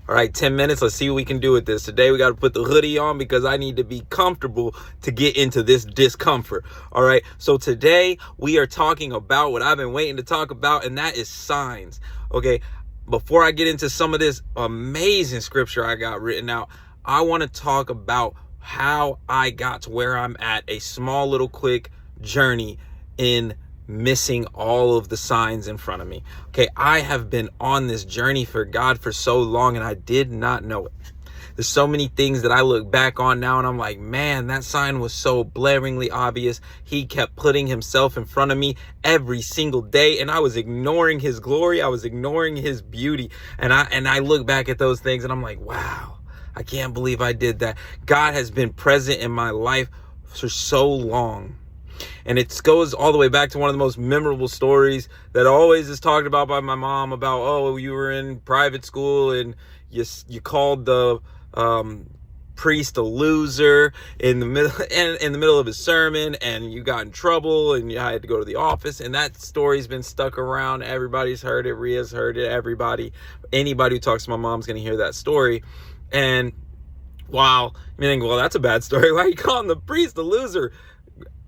All right, 10 minutes. Let's see what we can do with this. Today, we got to put the hoodie on because I need to be comfortable to get into this discomfort. All right. So today we are talking about what I've been waiting to talk about, and that is signs. Okay. Before I get into some of this amazing scripture I got written out, I want to talk about how I got to where I'm at, a small little quick journey in missing all of the signs in front of me. Okay, I have been on this journey for God for so long, and I did not know it. There's so many things that I look back on now and I'm like, man, that sign was so blaringly obvious. He kept putting himself in front of me every single day, and I was ignoring his glory. I was ignoring his beauty. And I look back at those things and I'm like, wow, I can't believe I did that. God has been present in my life for so long. And it goes all the way back to one of the most memorable stories that always is talked about by my mom about, oh, you were in private school and you called the priest a loser in the middle of his sermon, and you got in trouble and you had to go to the office. And that story's been stuck around. Everybody's heard it. Ria's heard it. Anybody who talks to my mom's going to hear that story. And wow, you think, well, that's a bad story. Why are you calling the priest a loser?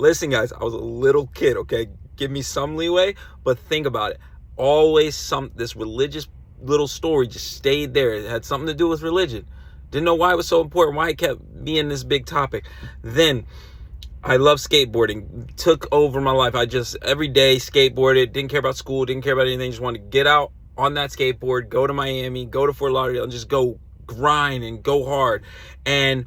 Listen, guys, I was a little kid, okay? Give me some leeway, but think about it. Always this religious little story just stayed there. It had something to do with religion. Didn't know why it was so important, why it kept being this big topic. Then I love skateboarding. Took over my life. I just every day skateboarded. Didn't care about school, didn't care about anything. Just wanted to get out on that skateboard, go to Miami, go to Fort Lauderdale, and just go grind and go hard. And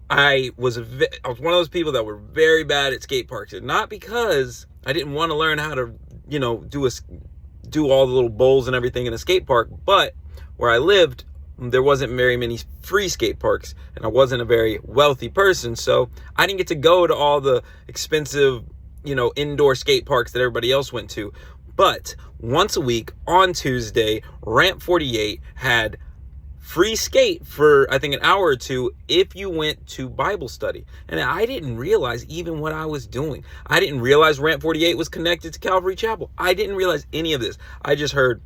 I was one of those people that were very bad at skate parks, and not because I didn't want to learn how to, do all the little bowls and everything in a skate park, but where I lived, there wasn't very many free skate parks, and I wasn't a very wealthy person, so I didn't get to go to all the expensive, indoor skate parks that everybody else went to. But once a week on Tuesday, Ramp 48 had free skate for, I think, an hour or two if you went to Bible study. And I didn't realize even what I was doing. I didn't realize Ramp 48 was connected to Calvary Chapel. I didn't realize any of this. I just heard,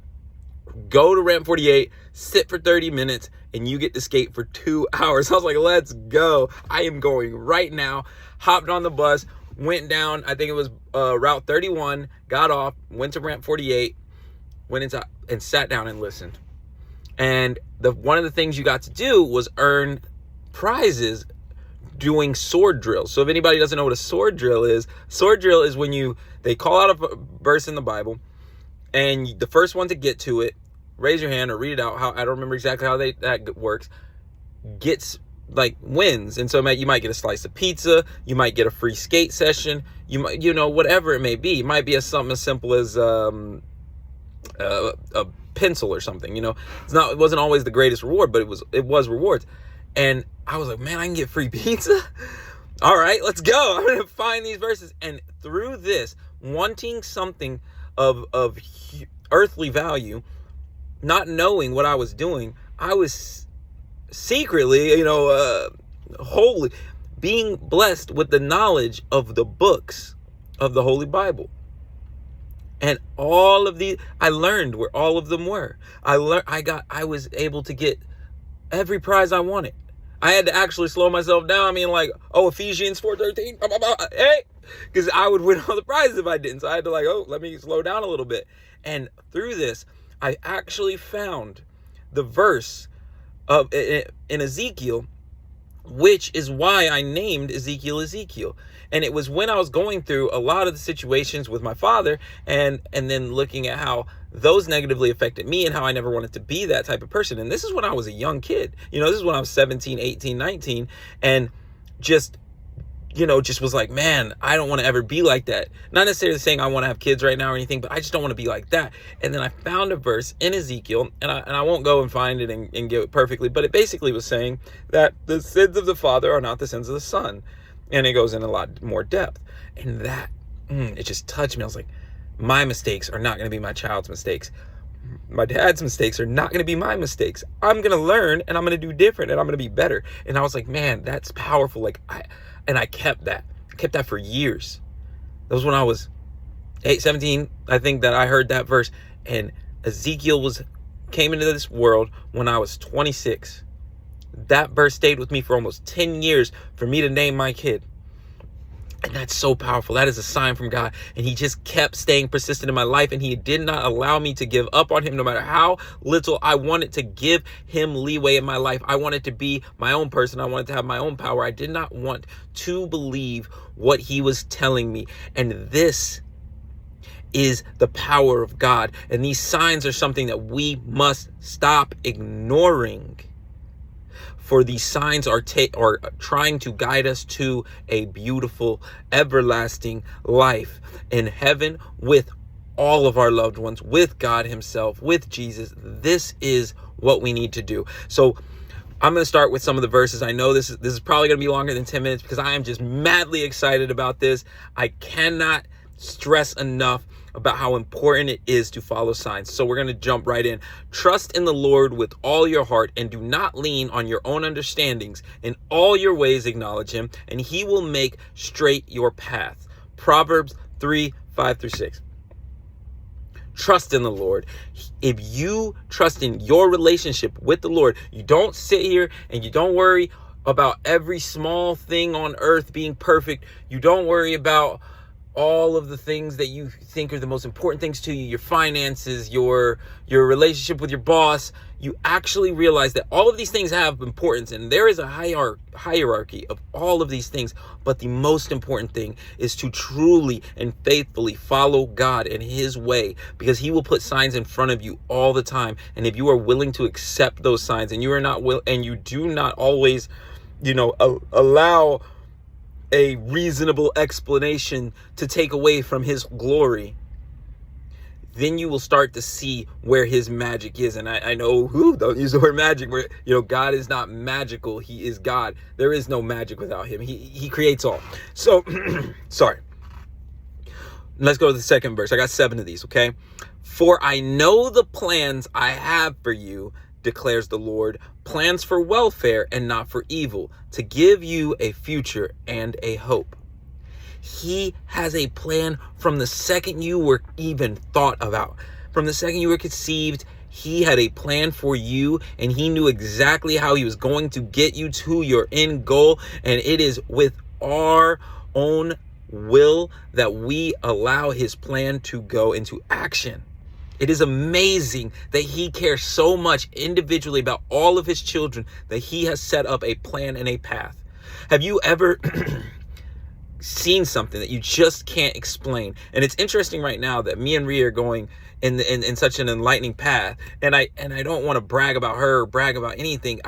go to Ramp 48, sit for 30 minutes, and you get to skate for 2 hours. I was like, let's go. I am going right now. Hopped on the bus, went down, I think it was Route 31, got off, went to Ramp 48, went inside and sat down and listened. And one of the things you got to do was earn prizes doing sword drills. So if anybody doesn't know what a sword drill is when they call out a verse in the Bible, and the first one to get to it, raise your hand or read it out. I don't remember exactly how that works. Gets wins. And so you might get a slice of pizza. You might get a free skate session. You might, whatever it may be. It might be something as simple as a pencil or something. It wasn't always the greatest reward, but it was rewards. And I was like, man, I can get free pizza. All right, let's go. I'm gonna find these verses. And through this, wanting something of earthly value, not knowing what I was doing, I was secretly, wholly being blessed with the knowledge of the books of the Holy Bible. And all of these, I learned where all of them were. I was able to get every prize I wanted. I had to actually slow myself down. Ephesians 4:13, hey, because I would win all the prizes if I didn't. So I had to let me slow down a little bit. And through this, I actually found the verse in Ezekiel, which is why I named Ezekiel. And it was when I was going through a lot of the situations with my father and then looking at how those negatively affected me and how I never wanted to be that type of person. And this is when I was a young kid. This is when I was 17, 18, 19, and just was like, man, I don't want to ever be like that. Not necessarily saying I want to have kids right now or anything, but I just don't want to be like that. And then I found a verse in Ezekiel, and I won't go and find it and get it perfectly, but it basically was saying that the sins of the father are not the sins of the son. And it goes in a lot more depth. And that, it just touched me. I was like, my mistakes are not going to be my child's mistakes. My dad's mistakes are not going to be my mistakes. I'm going to learn, and I'm going to do different, and I'm going to be better. And I was like, man, that's powerful. I kept that. I kept that for years. That was when I was 17, I think, that I heard that verse. And Ezekiel was came into this world when I was 26. That verse stayed with me for almost 10 years for me to name my kid. And that's so powerful. That is a sign from God. And he just kept staying persistent in my life. And he did not allow me to give up on him, no matter how little I wanted to give him leeway in my life. I wanted to be my own person. I wanted to have my own power. I did not want to believe what he was telling me. And this is the power of God. And these signs are something that we must stop ignoring. For these signs are trying to guide us to a beautiful, everlasting life in heaven with all of our loved ones, with God himself, with Jesus. This is what we need to do. So I'm going to start with some of the verses. I know this is probably going to be longer than 10 minutes because I am just madly excited about this. I cannot stress enough about how important it is to follow signs. So we're going to jump right in. Trust in the Lord with all your heart and do not lean on your own understandings. In all your ways acknowledge him, and he will make straight your path. Proverbs 3:5-6. Trust in the Lord. If you trust in your relationship with the Lord, you don't sit here and you don't worry about every small thing on earth being perfect. You don't worry about all of the things that you think are the most important things to you, your finances, your relationship with your boss. You actually realize that all of these things have importance, and there is a hierarchy of all of these things. But the most important thing is to truly and faithfully follow God and his way, because he will put signs in front of you all the time. And if you are willing to accept those signs, and you do not always, allow a reasonable explanation to take away from his glory, then you will start to see where his magic is. And I know, don't use the word magic, where, God is not magical. He is God. There is no magic without him. He creates all. So, sorry. Let's go to the second verse. I got 7 of these, okay? For I know the plans I have for you, declares the Lord, plans for welfare and not for evil, to give you a future and a hope. He has a plan from the second you were even thought about. From the second you were conceived, he had a plan for you, and he knew exactly how he was going to get you to your end goal. And it is with our own will that we allow his plan to go into action. It is amazing that he cares so much individually about all of his children, that he has set up a plan and a path. Have you ever seen something that you just can't explain? And it's interesting right now that me and Rhea are going in such an enlightening path. And I don't want to brag about her or brag about anything.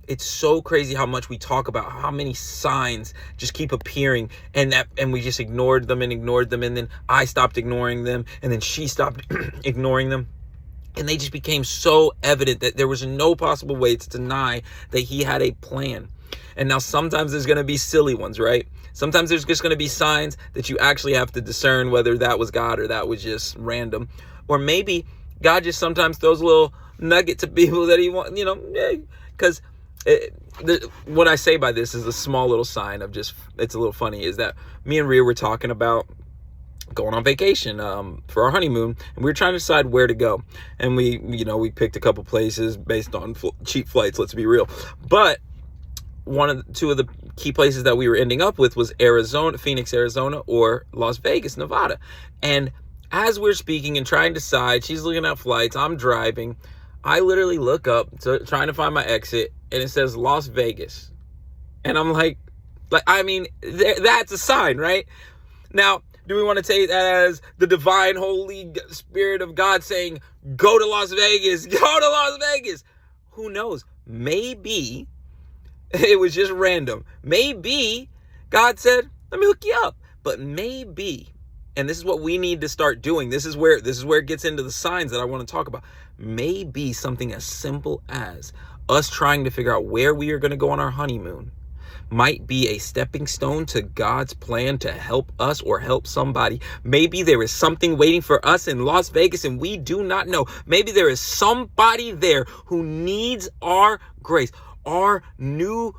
It's so crazy how much we talk about how many signs just keep appearing, and we just ignored them, and then I stopped ignoring them, and then she stopped ignoring them. And they just became so evident that there was no possible way to deny that he had a plan. And now sometimes there's going to be silly ones, right? Sometimes there's just going to be signs that you actually have to discern whether that was God or that was just random. Or maybe God just sometimes throws a little nugget to people that he wants, because what I say by this is a small little sign of it's a little funny, is that me and Rhea were talking about going on vacation for our honeymoon, and we were trying to decide where to go. And we picked a couple places based on cheap flights, let's be real. But two of the key places that we were ending up with was Phoenix, Arizona, or Las Vegas, Nevada. And as we're speaking and trying to decide, she's looking at flights, I'm driving. I literally look up trying to find my exit, and it says Las Vegas. And I'm like, that's a sign, right? Now, do we want to take that as the divine Holy Spirit of God saying, go to Las Vegas, go to Las Vegas? Who knows? Maybe it was just random. Maybe God said, let me hook you up. But maybe, and this is what we need to start doing. This is where it gets into the signs that I want to talk about. Maybe something as simple as us trying to figure out where we are going to go on our honeymoon might be a stepping stone to God's plan to help us or help somebody. Maybe there is something waiting for us in Las Vegas and we do not know. Maybe there is somebody there who needs our grace, our new,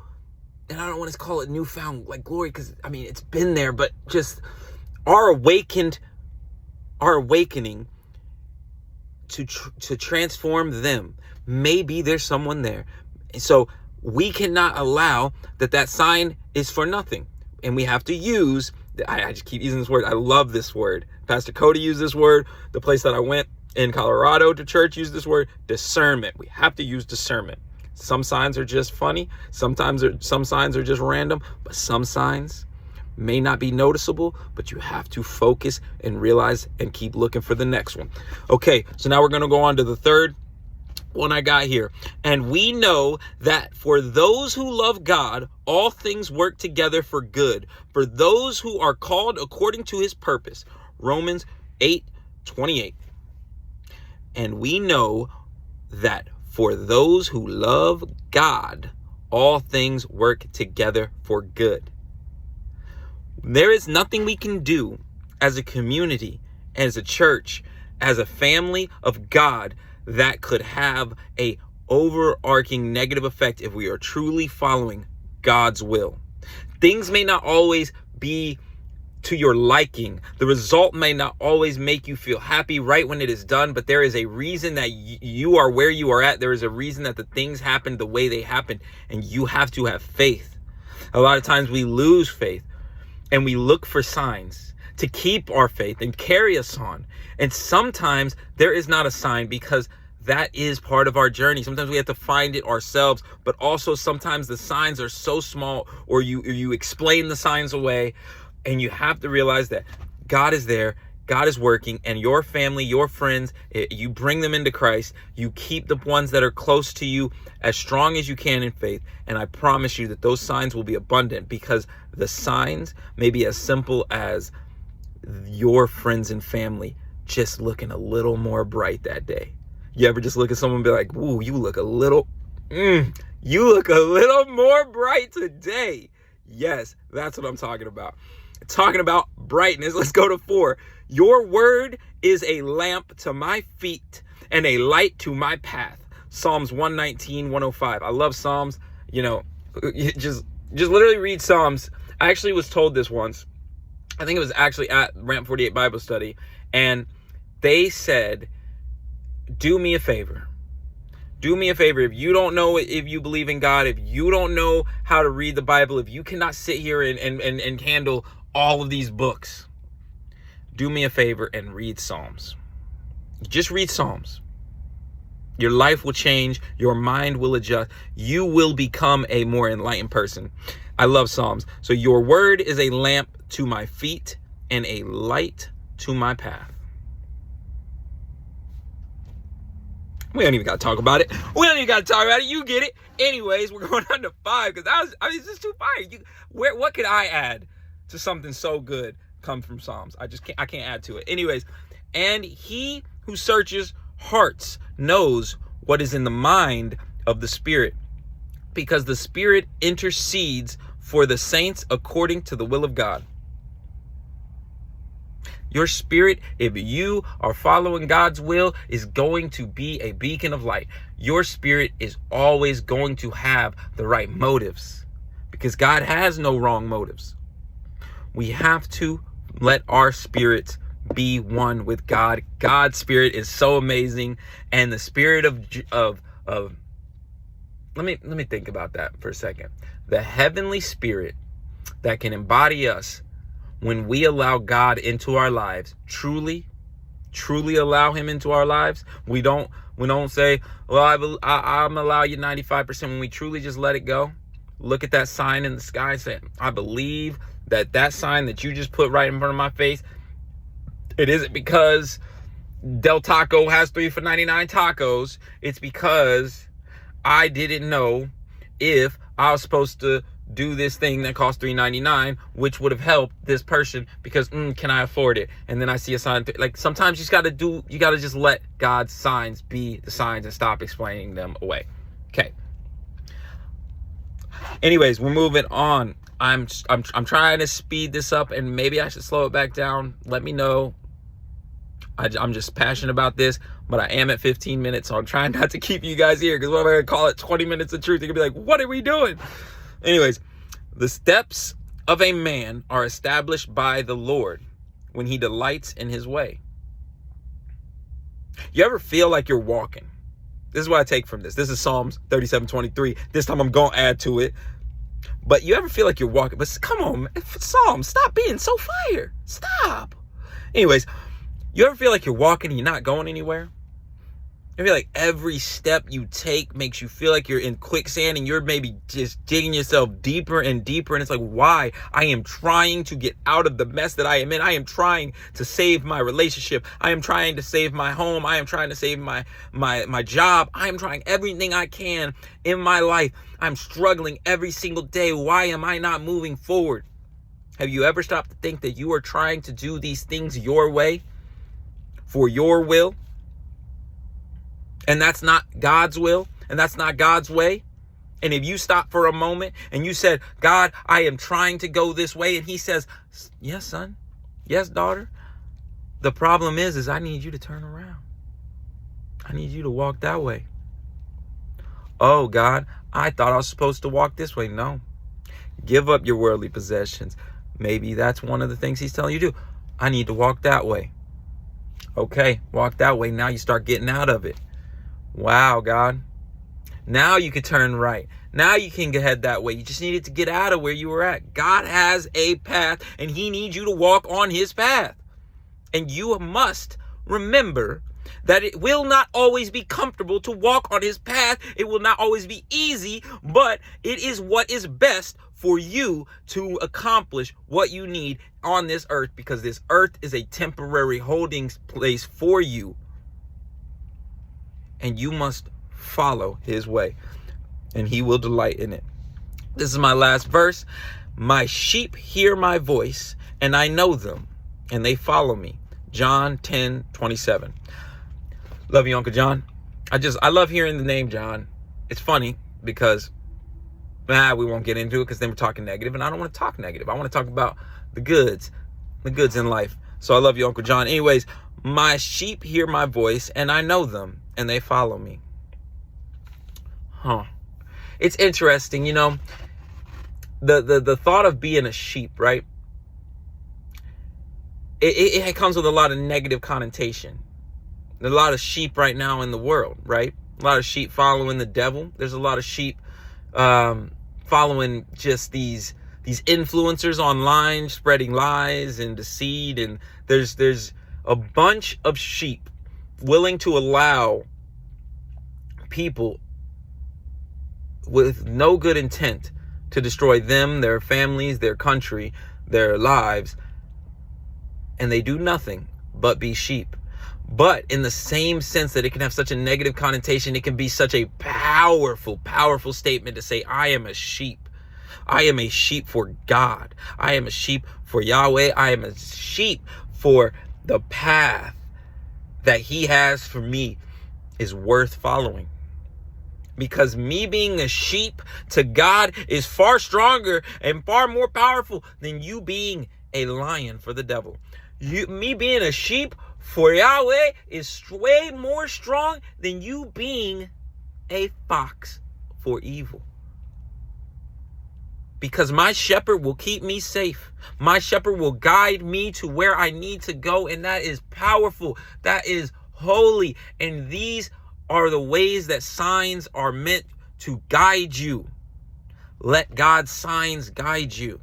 and I don't want to call it newfound glory, because it's been there, but just our awakening to transform them. Maybe there's someone there. So we cannot allow that sign is for nothing. And we have to use, I just keep using this word. I love this word. Pastor Cody used this word. The place that I went in Colorado to church used this word, discernment. We have to use discernment. Some signs are just funny. Some signs are just random, but some signs may not be noticeable, but you have to focus and realize and keep looking for the next one. Okay, so now we're going to go on to the third one I got here. And we know that for those who love God, all things work together for good, for those who are called according to his purpose. Romans 8:28. And we know that for those who love God, all things work together for good. There is nothing we can do as a community, as a church, as a family of God that could have a overarching negative effect if we are truly following God's will. Things may not always be to your liking. The result may not always make you feel happy right when it is done, but there is a reason that you are where you are at. There is a reason that the things happen the way they happen, and you have to have faith. A lot of times we lose faith and we look for signs to keep our faith and carry us on. And sometimes there is not a sign because that is part of our journey. Sometimes we have to find it ourselves, but also sometimes the signs are so small, or you explain the signs away, and you have to realize that God is there, God is working, and your family, your friends, you bring them into Christ. You keep the ones that are close to you as strong as you can in faith. And I promise you that those signs will be abundant, because the signs may be as simple as your friends and family just looking a little more bright that day. You ever just look at someone and be like, "Ooh, you look a little more bright today." Yes, that's what I'm talking about. Talking about brightness. Let's go to 4. Your word is a lamp to my feet and a light to my path. Psalms 119:105. I love Psalms. Just literally read Psalms. I actually was told this once. I think it was actually at Ramp 48 Bible Study. And they said, do me a favor. Do me a favor. If you don't know if you believe in God, if you don't know how to read the Bible, if you cannot sit here and handle all of these books, do me a favor and read Psalms. Just read Psalms. Your life will change. Your mind will adjust. You will become a more enlightened person. I love Psalms. So your word is a lamp to my feet and a light to my path. We don't even got to talk about it. You get it. Anyways, we're going on to 5 because it's just too fire. What could I add to something so good come from Psalms? I can't add to it. Anyways, and he who searches hearts knows what is in the mind of the Spirit, because the Spirit intercedes for the saints according to the will of God. Your spirit, if you are following God's will, is going to be a beacon of light. Your spirit is always going to have the right motives, because God has no wrong motives. We have to let our spirits be one with God. God's spirit is so amazing, and the spirit of let me think about that for a second. The heavenly spirit that can embody us when we allow God into our lives, truly allow him into our lives. We don't say, well, I'm allow you 95%. When we truly just let it go, look at that sign in the sky and say, I believe that sign that you just put right in front of my face, it isn't because Del Taco has 3 for $99 tacos. It's because I didn't know if I was supposed to do this thing that costs $3.99, which would have helped this person, because can I afford it? And then I see a sign. Like, sometimes you got to just let God's signs be the signs and stop explaining them away. Okay. Anyways, we're moving on. I'm trying to speed this up, and maybe I should slow it back down. Let me know. I'm just passionate about this, but I am at 15 minutes, so I'm trying not to keep you guys here, because what am I going to call it? 20 minutes of truth. You're going to be like, what are we doing? Anyways, the steps of a man are established by the Lord when he delights in his way. You ever feel like you're walking? This is what I take from this. This is Psalms 37:23. This time I'm going to add to it. But you ever feel like you're walking? But come on, man. Psalms, stop being so fire. Stop. Anyways, you ever feel like you're walking and you're not going anywhere? I feel like every step you take makes you feel like you're in quicksand and you're maybe just digging yourself deeper and deeper. And it's like, why? I am trying to get out of the mess that I am in. I am trying to save my relationship. I am trying to save my home. I am trying to save my job. I am trying everything I can in my life. I'm struggling every single day. Why am I not moving forward? Have you ever stopped to think that you are trying to do these things your way, for your will? And that's not God's will, and that's not God's way. And if you stop for a moment and you said, God, I am trying to go this way. And he says, yes, son. Yes, daughter. The problem is I need you to turn around. I need you to walk that way. Oh, God, I thought I was supposed to walk this way. No. Give up your worldly possessions. Maybe that's one of the things he's telling you to do. I need to walk that way. Okay, walk that way. Now you start getting out of it. Wow, God. Now you can turn right. Now you can head that way. You just needed to get out of where you were at. God has a path, and he needs you to walk on his path. And you must remember that it will not always be comfortable to walk on his path. It will not always be easy, but it is what is best for you to accomplish what you need on this earth, because this earth is a temporary holding place for you. And you must follow his way, and he will delight in it. This is my last verse. My sheep hear my voice, and I know them, and they follow me. John 10:27. Love you, Uncle John. I love hearing the name John. It's funny because we won't get into it because then we're talking negative, and I don't want to talk negative. I want to talk about the goods in life. So I love you, Uncle John. Anyways, my sheep hear my voice, and I know them, and they follow me. It's interesting, the thought of being a sheep, right? It comes with a lot of negative connotation. There's a lot of sheep right now in the world, right? A lot of sheep following the devil. There's a lot of sheep following just these influencers online, spreading lies and deceit. And there's a bunch of sheep willing to allow people with no good intent to destroy them, their families, their country, their lives. And they do nothing but be sheep. But in the same sense that it can have such a negative connotation, it can be such a powerful, powerful statement to say, I am a sheep. I am a sheep for God. I am a sheep for Yahweh. I am a sheep for the path that he has for me is worth following. Because me being a sheep to God is far stronger and far more powerful than you being a lion for the devil. Me being a sheep for Yahweh is way more strong than you being a fox for evil. Because my shepherd will keep me safe. My shepherd will guide me to where I need to go. And that is powerful. That is holy. And these are the ways that signs are meant to guide you. Let God's signs guide you.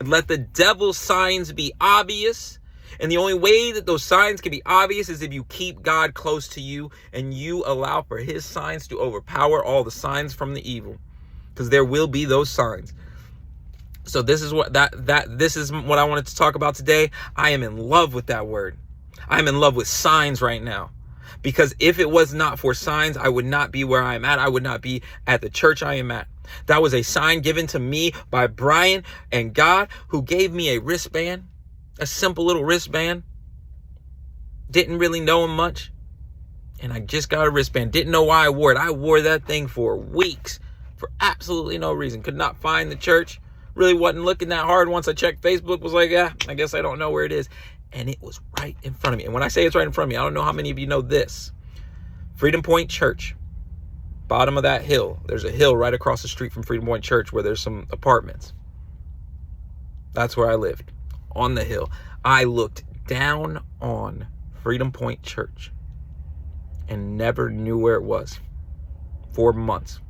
Let the devil's signs be obvious. And the only way that those signs can be obvious is if you keep God close to you and you allow for his signs to overpower all the signs from the evil. Because there will be those signs. So this is what this is what I wanted to talk about today. I am in love with that word. I am in love with signs right now. Because if it was not for signs, I would not be where I am at. I would not be at the church I am at. That was a sign given to me by Brian and God, who gave me a wristband, a simple little wristband. Didn't really know him much. And I just got a wristband. Didn't know why I wore it. I wore that thing for weeks for absolutely no reason. Could not find the church. Really wasn't looking that hard. Once I checked Facebook, was like, I guess I don't know where it is. And it was right in front of me. And when I say it's right in front of me, I don't know how many of you know this. Freedom Point Church, bottom of that hill. There's a hill right across the street from Freedom Point Church where there's some apartments. That's where I lived, on the hill. I looked down on Freedom Point Church. and never knew where it was for months.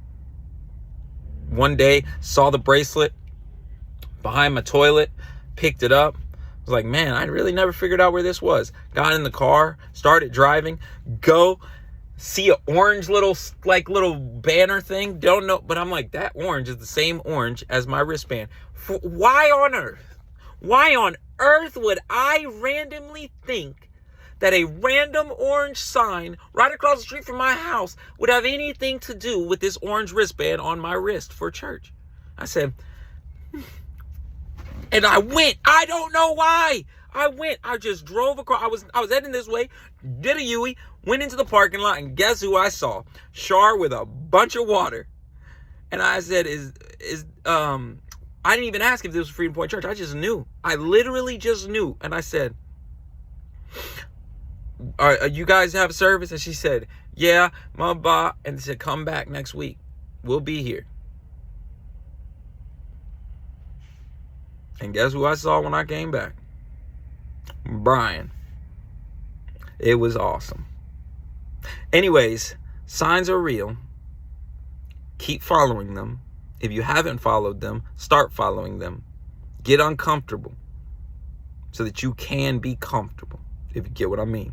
One day, saw the bracelet behind my toilet, picked it up. I was like, man, I really never figured out where this was. Got in the car, started driving, go see an orange little banner thing. Don't know, but I'm like, that orange is the same orange as my wristband. Why on earth would I randomly think that a random orange sign right across the street from my house would have anything to do with this orange wristband on my wrist for church? I said, and I went. I don't know why. I just drove across. I was heading this way, did a U-turn, went into the parking lot, and guess who I saw? Shar with a bunch of water. And I said, I didn't even ask if this was Freedom Point Church. I just knew. I literally just knew. And I said, you guys have service? And she said, yeah, my ba. And they said, come back next week. We'll be here. And guess who I saw when I came back? Brian. It was awesome. Anyways, signs are real. Keep following them. If you haven't followed them, start following them. Get uncomfortable so that you can be comfortable, if you get what I mean.